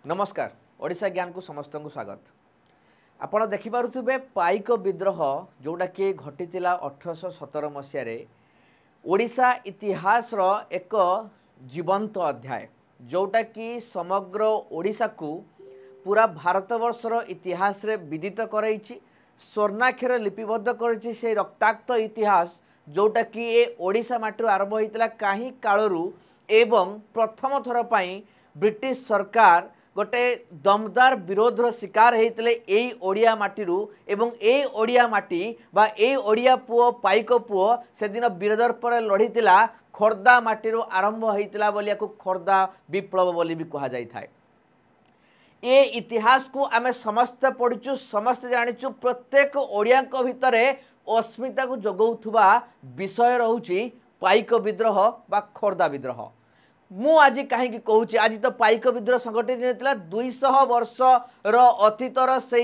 नमस्कार ओडिशा ज्ञान को समस्त को स्वागत। आपण देखिपे पाइक विद्रोह जोटा कि घटी 1817 मसीह ओडिशा इतिहास रो एक जीवंत अध्याय जोटा कि समग्र ओडिशा को पूरा भारतवर्षर इतिहास रे विदित करैछि, स्वर्णाक्षर लिपिबद्ध करछि से रक्ताक्त इतिहास जोटा कि ए ओडिशा माटी आरंभ होइतला काही कालरू एवं प्रथम थर पई ब्रिटिश सरकार गोटे दमदार विरोधर शिकार होते यही ओडिया माटीरू एवं ए ओडिया माटी बा ए ओडिया पुओ पाइक पुओ से दिन विरोधर पर लड़ीला खोर्धा माटीरू आरंभ होता बोली खोर्धा विप्लव बोली भी कह जाए। ये इतिहास को आमे समस्त पढ़ीचु, समस्त जानिचु। प्रत्येक ओडिया भितर अस्मिता को जगौथुबा विषय रहुची पाइक विद्रोह बा खोर्धा विद्रोह। मु आज कहीं कहूँ आज तो पाइक विद्रोह संगठित होता 200 वर्ष अतीतर से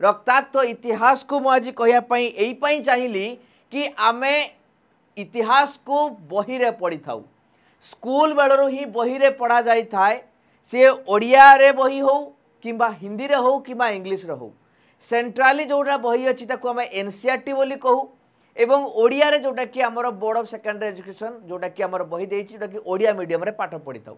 रक्ताक्त इतिहास को मुझे कहवाई यही चाहिए कि आमे इतिहास को बही रे पढ़ी था। स्कूल बेलू ही बही रे पढ़ा जाए थाए, सी ओडिया रे बही हो किंबा हिंदी रे हो किंबा इंग्लिश रे हो। सेंट्राली जोटा बही अच्छी आम एनसीईआरटी बोली कहू एवं ओडिया रे जोटा कि आमर बोर्ड ऑफ सेकेंडरी एजुकेशन जोटा कि आमर बही देछि जोटा कि ओडिया मीडियम रे पाठ पढ़ी था।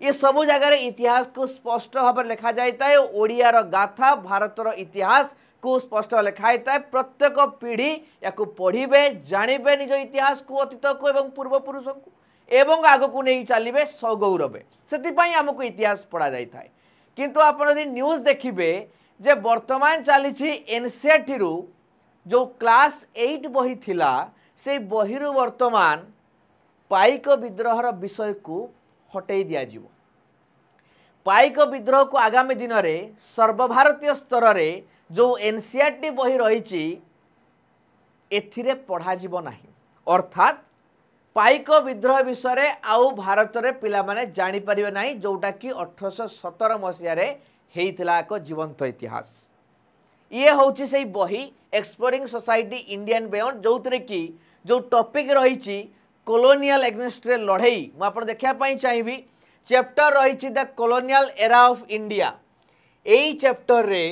ये सबु जगह इतिहास को स्पष्ट भाव लिखा जाए। ओडिया रो गाथा भारतर इतिहास को स्पष्ट लिखा जाए। प्रत्येक पीढ़ी या पढ़े जानवे निज इतिहास को अतीत को एवं पूर्वपुरुष को एवं आग को नहीं चलिए सगौरवे से आमको इतिहास पढ़ा जाए। किंतु आप न्यूज देखिए जे वर्तमान चली एनसीईआरटी रु जो क्लास 8 बही थिला से बही वर्तमान पाइक विद्रोहर विषय को हटई दिया जीवो। पाइक विद्रोह को आगामी दिन में सर्वभारतीय स्तर रे जो एनसीईआरटी बही रही एथिरे पढ़ा जीवो नाही। अर्थात पाइक विद्रोह विषय आउ भारत रे पिला माने जानि परिबे नाही जोटा कि 1817 मसीह रे हेइथिला एक जीवंत इतिहास। ये होची से बही एक्सप्लोरिंग सोसाइटी इंडियन बियॉन्ड जो थे कि जो टॉपिक रही कॉलोनियल एग्नेस्ट लड़ई मुझे देखापी चाहिए। चैप्टर रही the colonial era of India. यही चैप्टर रे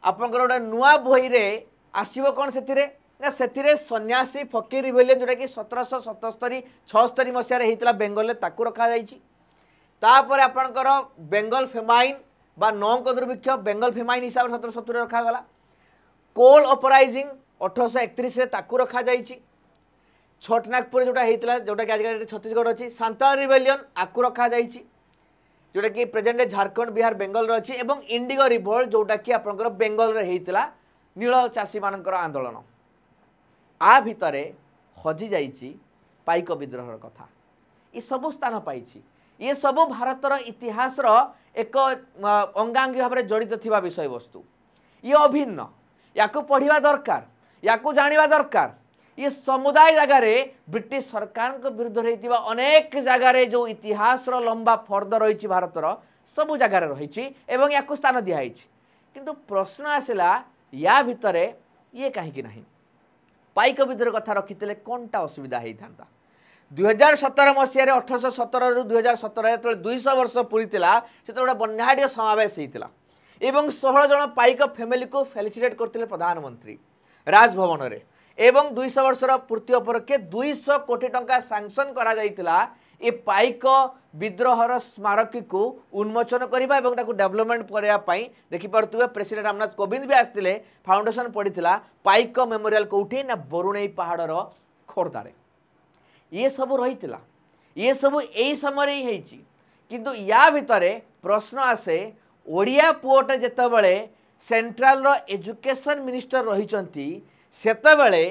आपंकर गोटे नुआ बही रे आसीबो कौन से सन्यासी फकीर रिबेलियन जोटा कि 1777-76 मसीह होता बेंगल ताकू रखा जापर आपंकर बेंगल फेमाइन बा नौक दुर्भिक्ष बेंगल फेमाइन हिसाब से 1770 रखागला। कोल अपराइजिंग 1831 ताकू रखा जाइए। छोटनागपुर जोटा होता जोटा कि आज छत्तीसगढ़ अच्छी सांताल रिबेलियन आपको रखा जाइए जोटा कि प्रेजेंट झारखंड बिहार बेंगल अच्छी एवं इंडिगो रिवोल्ट जोटा कि आपंकर बेंगल रे होता नील चाषी मानकर आंदोलन। आ भितर हजि जाइए पाइक विद्रोहर कथा। ये सब स्थान पाई ये सब भारतर इतिहास एक अंगांगी भाव में जड़ित थिबा विषय वस्तु। ये अभिन्न या पढ़ा दरकार या जाना दरकार। ये समुदाय जगार ब्रिटिश सरकार के विरुद्ध होता अनेक जगार जो इतिहास लंबा फर्द रही भारतर सबू जगार रही एवं या स्थान दिखाई। किंतु प्रश्न आसला या भितर ये कहीं ना पाइक विद्रोह कथा रखी कौनटा असुविधा होता। 2017 मसीह 1817 रु 2017 जो 200 वर्ष पूरी से गोटे बन्याढ़ समावेश होता एवं 16 जन पाइक फैमिली को फेलिसिटेट करते प्रधानमंत्री राजभवन रे एवं 200 वर्षर पूर्ति उपलक्षे 200 कोटी टंका सांक्शन करा जाइतिला ए पाइक विद्रोहर स्मारकी को उन्मोचन करने और डेवलपमेंट करने देखिपे प्रेसिडेंट रामनाथ कोविंद भी आसते फाउंडेशन पड़ता पाइक मेमोरियल कौटी ना बरुणई पहाड़र खोर्धार। ये सब रही ये सब यही समय ही किंतु या भितर प्रश्न आसे ओडिया पुओटे जेतेबेले सेंट्रल एजुकेशन मिनिस्टर रही सेतेबेले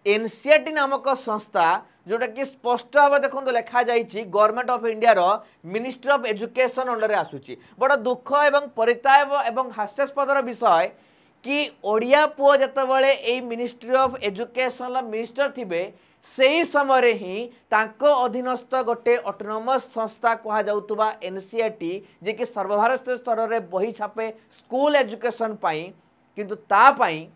एनसीईआरटी नामक संस्था जोटा कि स्पष्ट भाव देखो लिखा जाइए गवर्नमेंट ऑफ इंडिया रो मिनिस्ट्री ऑफ एजुकेशन अंडर आसूची। बड़ दुख एवं परिताप एवं हास्यास्पदर विषय कि ओडिया पुओ जेतेबेले ए मिनिस्ट्री ऑफ एजुकेशन मिनिस्टर थिबे से समय ही तांको अधीनस्थ गोटे ऑटोनोमस संस्था कहा जाउतबा एनसीईआरटी जे कि सर्वभारतीय स्तर में बही छापे स्कूल एजुकेशन पाई किंतु ता पाई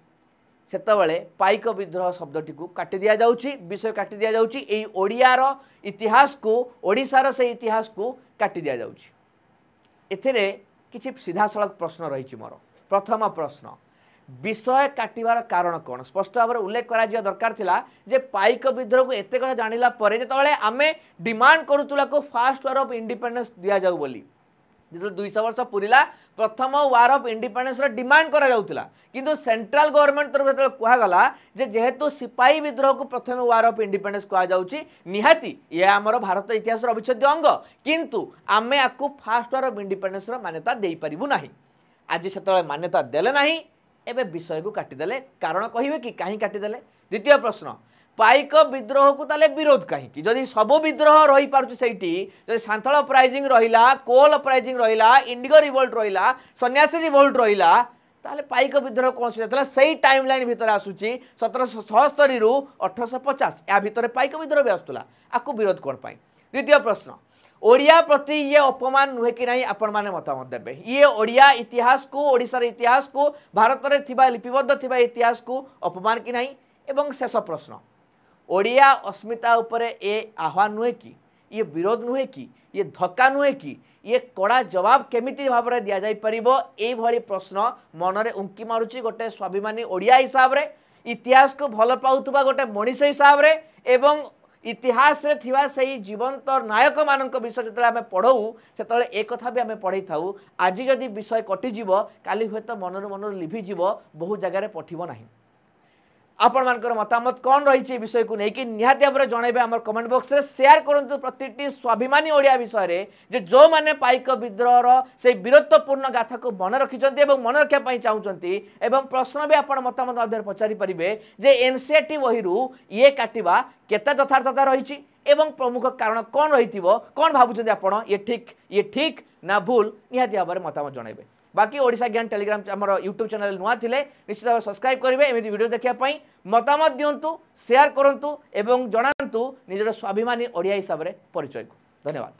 सेतबेले पाइक विद्रोह शब्दटी को काटी दिया जाउची, विषय काटी दिया जाउची। एई ओडियार इतिहास को ओडिशार से इतिहास को काटी दिया जाउची। एथिरे किछि सीधा सड़क प्रश्न रही मोर प्रथम प्रश्न विषय काटिबार कारण कौन स्पष्ट भाव में उल्लेख करा दरकार थिला जे पाइक विद्रोह को एते कथा जानिला परे जेतबेले आमे डिमांड करूतुला को फास्ट वार ऑफ इंडिपेंडेंस दिया जाऊ बोली जो 200 वर्ष पुरिला प्रथम वार ऑफ इंडिपेंडेंस डिमांड करा जाउतिला किंतु सेंट्रल गवर्नमेंट तरफ जेतबेले कुहा गला जे जेहेतु सिपाही विद्रोह को प्रथम वार ऑफ इंडिपेंडेंस कुहा जाउची निहाती ये हमर भारत इतिहास अविच्छेद्य अंग किंतु आमे आकु फास्ट वार ऑफ इंडिपेंडेंस मान्यता देई परिबु नाही आज सेतबेले मान्यता देले नाही एबे विषय को काटिदेले कारण कहिबे कि कहीं काटिदेले द्वितीय प्रश्न पाइक विद्रोह को ताले विरोध कहीं जदि सब विद्रोह रही पारुछि सेठी जदि सांथाल अपराइजिंग रहिला कोल अपराइजिंग रहिला इंडिगो रिवोल्ट रहिला सन्यासी रिवोल्ट रहिला ताले पाइक विद्रोह कौन से सही टाइमलाइन भितर आसुची 1776 रु 1850 या भितर पाइक विद्रोह भी आसुला आपको विरोध कौन पाई द्वितीय प्रश्न ओडिया प्रति ये अपमान नुहे कि नहीं आपण माने मतामत देबे ये ओडिया इतिहास को ओडिशार इतिहास को भारत रे थिबा लिपिबद्ध थिबा इतिहास को अपमान कि नहीं एवं शेष प्रश्न ओडिया अस्मिता उपरे ए आह्वान नुहे कि ये विरोध नुहे कि ये धक्का नुहे कि ये कड़ा जवाब केमिति भाव में दि जाई परिबो ए भली प्रश्न मनरे उंकी मारुची गोटे स्वाभिमानी ओडिया हिसाब रे इतिहास को भल पाउतबा गोटे मनीष हिसाब रे एवं इतिहास रे थिबा सही जीवंत नायक मानक विषय जतले आमे पढ़ऊ सेतले एक कथा भी आमे पढ़ई थाउ आज जदि विषय कटि जीवो काली होत मनर मनर लिभि जीवो बहु जगह रे पठिबो नाही आपण मानकर मतामत कौन रही विषय को लेकिन निहाती भाव में जनइबे आम कमेंट बॉक्स रे शेयर करंतु प्रतिटी स्वाभिमानी ओडिया विषय रे जे जो माने पाइक विद्रोह से वीरत्वपूर्ण गाथा को मन रखिचंती एवं मन रखिया पई चाहउचंती एवं प्रश्न भी आपण मतामत माध्यम पचारि परिबे जे एनसीईआरटी बहिरु ये काटिबा केते यथार्थता रही एवं प्रमुख कारण कौन रही कौन भावुचंती आपण ये ठीक ना भूल निहाती भाव में मतामत जनइबे बाकी ओडिशा ज्ञान टेलीग्राम आमर यूट्यूब चैनल नुआ थिले निश्चित भाव सब्सक्राइब करेंगे एमती वीडियो देखा मतामत दिंतु शेयर करंतु एवं जनातु निजर स्वाभिमानी ओडिया हिसाब से परिचय को धन्यवाद।